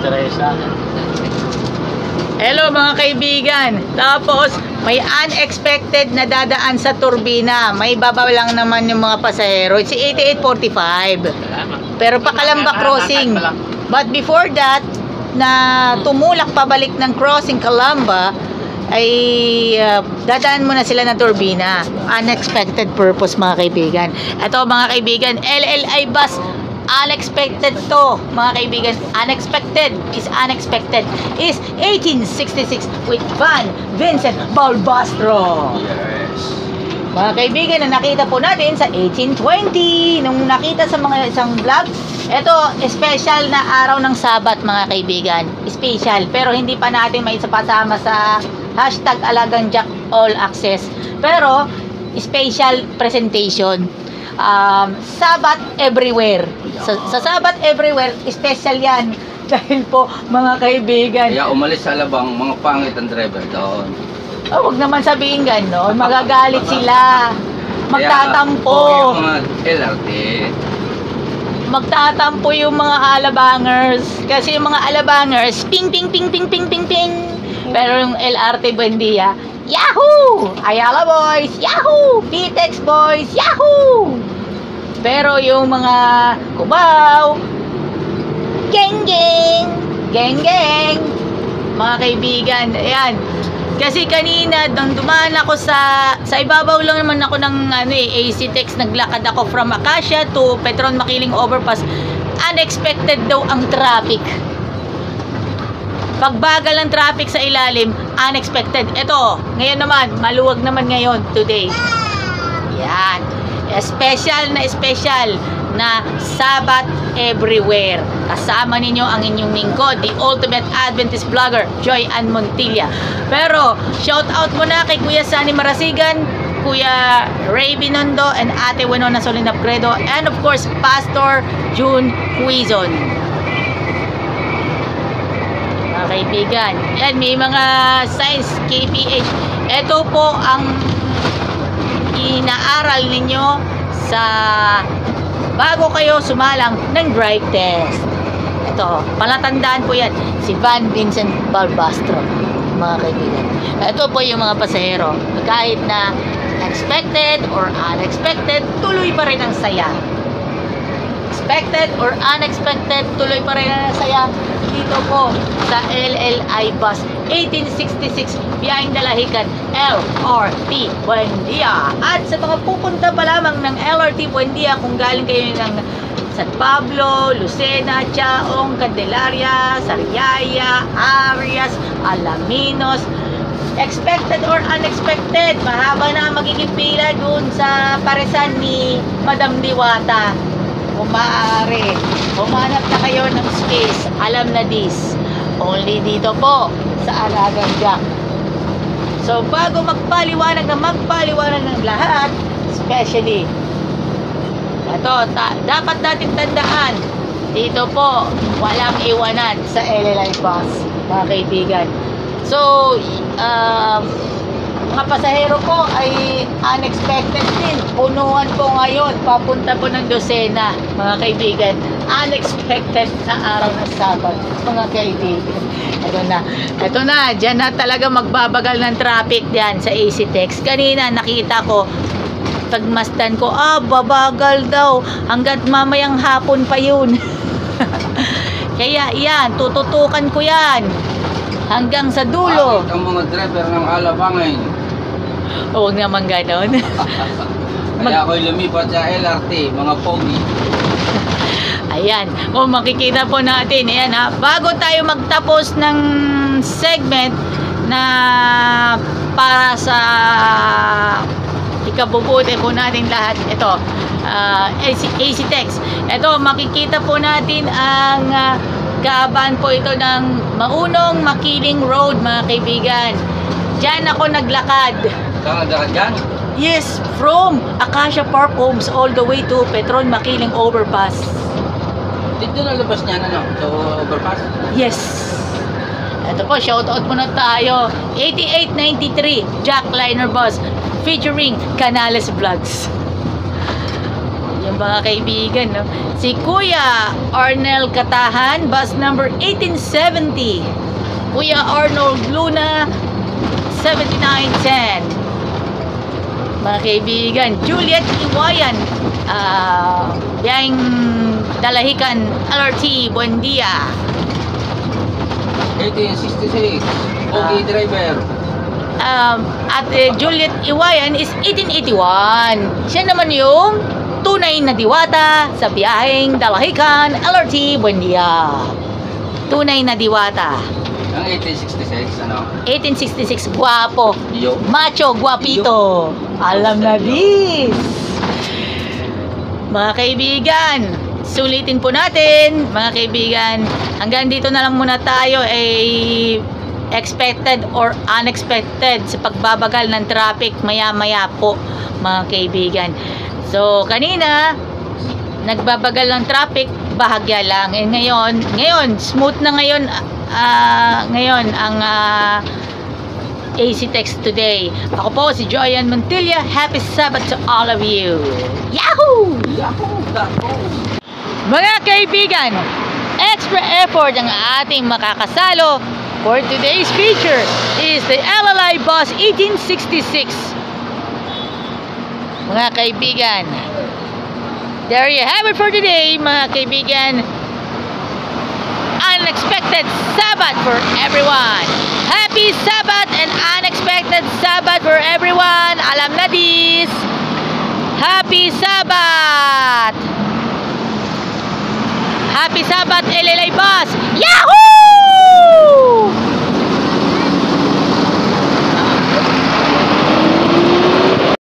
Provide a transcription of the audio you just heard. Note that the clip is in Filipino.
Teresa. Hello mga kaibigan. Tapos may unexpected na dadaan sa turbina. May baba lang naman yung mga pasahero. It's 8845. Pero pa Calamba crossing. But before that, na tumulak pabalik ng crossing Calamba, ay dadaan muna sila ng turbina. Unexpected purpose mga kaibigan. Ito mga kaibigan, LLI bus. Unexpected to mga kaibigan. Unexpected is 1866 with Van Vincent Balbastro. Yes. Mga kaibigan, na nakita po natin sa 1820 nung nakita sa mga isang vlog. Ito, special na araw ng Sabat mga kaibigan. Special, pero hindi pa natin may pasama sa hashtag Alagang Jack All Access. Pero special presentation. Sabat everywhere. Sa Sabat everywhere, special yan. Dahil po mga kaibigan, Kaya umalis sa Alabang, mga pangit ang driver doon. huwag naman sabihin gano'n. Magagalit sila. Magtatampo. Kaya, yung mga LRT. Magtatampo yung mga alabangers. Kasi yung mga alabangers, ping, ping, ping, ping, ping, ping, ping. Pero yung LRT Buendia, Yahoo! Ayala boys, Yahoo! PTEX boys, Yahoo! Pero yung mga Cubao, geng geng, geng geng, mga kaibigan, ayan. Kasi kanina, nang dumaan ako sa ibabaw lang naman ako ng AC Tex, naglakad ako from Acacia to Petron Makiling Overpass. Unexpected daw ang traffic. Pagbagal ng traffic sa ilalim, unexpected. Ito, ngayon naman, maluwag naman ngayon, today. Yan. Special na Sabat everywhere. Kasama ninyo ang inyong lingkod, the ultimate Adventist vlogger, Joy Ann Montilla. Pero, shout out muna kay Kuya Sunny Marasigan, Kuya Ray Binondo, and Ate Winona Solinap Credo, and of course, Pastor June Huizon. Mga kaibigan, yan, may mga signs, KPH. Ito po ang inaaral ninyo sa bago kayo sumalang ng drive test. Ito, palatandaan po yan, si Van Vincent Balbastro, mga kaibigan. Ito po yung mga pasahero. Kahit na expected or unexpected, tuloy pa rin ang saya. Expected or unexpected, tuloy pa rin ang saya dito po sa LLI bus 1866 biyaheng Dalahican LRT Buendia. At sa mga pupunta pa lamang ng LRT Buendia, kung galing kayo ng San Pablo, Lucena, Chaong, Candelaria, Sariaya, Arias, Alaminos, expected or unexpected, mahaba na magiging pila dun sa paresan ni Madam Diwata. Kung maaari, humanap na kayo ng space. Alam na this. Only dito po sa Alagang Jack. So, bago magpaliwanag ng lahat, especially, ito, dapat natin tandaan, dito po, walang iwanan sa LLI bus, mga kaibigan. So, mga pasahero po ay unexpected din. Punuan po ngayon, papunta po ng Lucena, mga kaibigan. Unexpected na araw ng Sabat, mga kaibigan. Ito na, dyan na talaga magbabagal ng traffic diyan sa AC Tex. Kanina nakita ko, pagmasdan ko, babagal daw, hanggat mamayang hapon pa yun. Kaya yan, tututukan ko yan hanggang sa dulo. Bakit ang mga driver ng Alabang ngayon? Huwag naman ganon. Kaya ako'y lumipat sa LRT, mga pogi. Ayan, kung makikita po natin, ayan ha, bago tayo magtapos ng segment na para sa ikabubuti po natin lahat, ito, AC Tex. Ito, makikita po natin ang kaabaan po ito ng Maunong Makiling Road, mga kaibigan. Diyan ako naglakad. Saan naglakad dyan? Yes, from Acacia Park Homes all the way to Petron Makiling Overpass. Dito na labas niya na, so overpass? Yes. Ito po, shoutout muna tayo. 8893 Jack Liner Bus featuring Canales Vlogs. Yung mga kaibigan, no? Si Kuya Arnel Katahan, bus number 1870. Kuya Arnold Luna, 7910. Mga kaibigan, Juliet Iwayan, biyaheng Dalahican, LRT, Buendia. 1866. Okay, driver. At Juliet Iwayan is 1881. Siya naman yung tunay na diwata sa biyaheng Dalahican, LRT, Buendia. Tunay na diwata. Ang 1866, ano? 1866, guwapo. Yo. Macho, guwapito. Alam na this. Mga kaibigan, sulitin po natin. Mga kaibigan, hanggang dito na lang muna tayo ay expected or unexpected sa pagbabagal ng traffic maya-maya po, mga kaibigan. So, kanina, nagbabagal ng traffic, bahagya lang. Eh, ngayon, smooth na ngayon, ngayon ang AC Text today. Ako po si Joyan Montilla. Happy Sabbath to all of you. Yahoo! Yahoo! Mga kaibigan, extra effort ang ating makakasalo for today's feature is the LLI Bus 1866. Mga kaibigan, there you have it for today, mga kaibigan. Unexpected Sabbath for everyone. Happy Sabbath and unexpected Sabbath for everyone. Alam na this. Happy Sabbath. Happy Sabbath, LLI Bus. Yahoo!